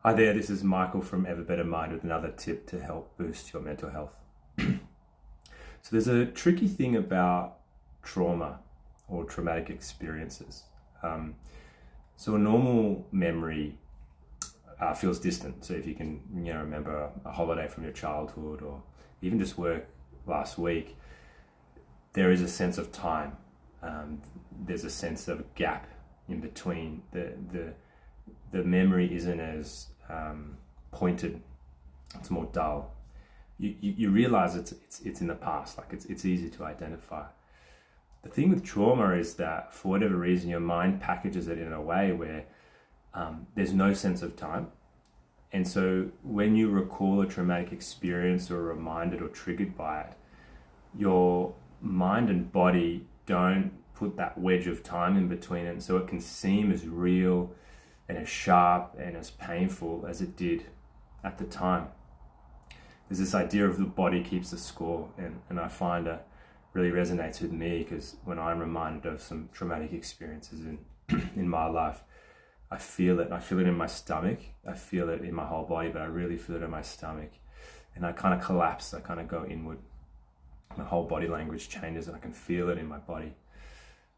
Hi there, this is Michael from Ever Better Mind with another tip to help boost your mental health. So there's a tricky thing about trauma or traumatic experiences. So a normal memory feels distant. So if you can remember a holiday from your childhood or even just work last week, there is a sense of time. There's a sense of a gap in between. The memory isn't as pointed, it's more dull. You realize it's in the past, like it's easy to identify. The thing with trauma is that for whatever reason your mind packages it in a way where there's no sense of time. And so when you recall a traumatic experience or are reminded or triggered by it, your mind and body don't put that wedge of time in between it, so it can seem as real and as sharp and as painful as it did at the time. There's this idea of the body keeps the score, and I find it really resonates with me because when I'm reminded of some traumatic experiences in my life, I feel it. I feel it in my stomach. I feel it in my whole body, but I really feel it in my stomach. And I kind of collapse. I kind of go inward. My whole body language changes and I can feel it in my body.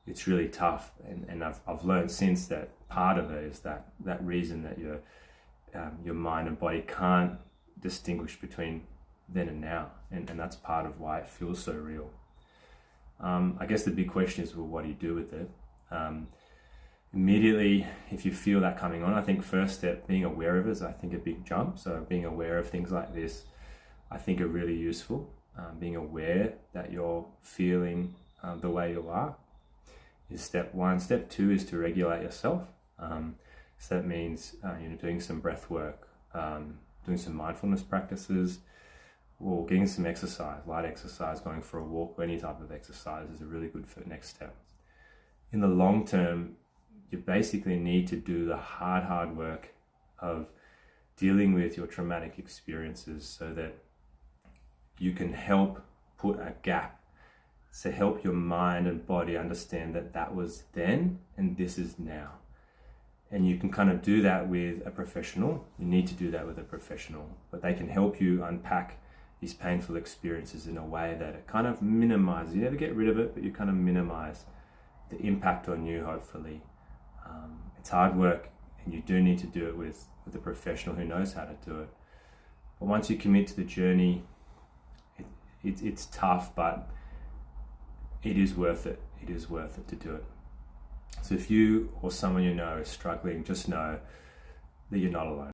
It's really tough, and I've learned since that part of it is that reason that your mind and body can't distinguish between then and now, and that's part of why it feels so real. I guess the big question is, well, what do you do with it? Immediately, if you feel that coming on, I think first step, being aware of it is, I think, a big jump. So being aware of things like this, I think, are really useful. Being aware that you're feeling the way you are is step one. Step two is to regulate yourself. So that means doing some breath work, doing some mindfulness practices, or getting some exercise, light exercise, going for a walk, or any type of exercise is a really good next step. In the long term, you basically need to do the hard work of dealing with your traumatic experiences so that you can help put a gap, to help your mind and body understand that was then and this is now. And you can kind of do that with a professional. You need to do that with a professional, but they can help you unpack these painful experiences in a way that it kind of minimizes. You never get rid of it, but you kind of minimize the impact on you, hopefully. It's hard work, and you do need to do it with a professional who knows how to do it. But once you commit to the journey, it's tough, but it is worth it. It is worth it to do it. So if you or someone you know is struggling, just know that you're not alone.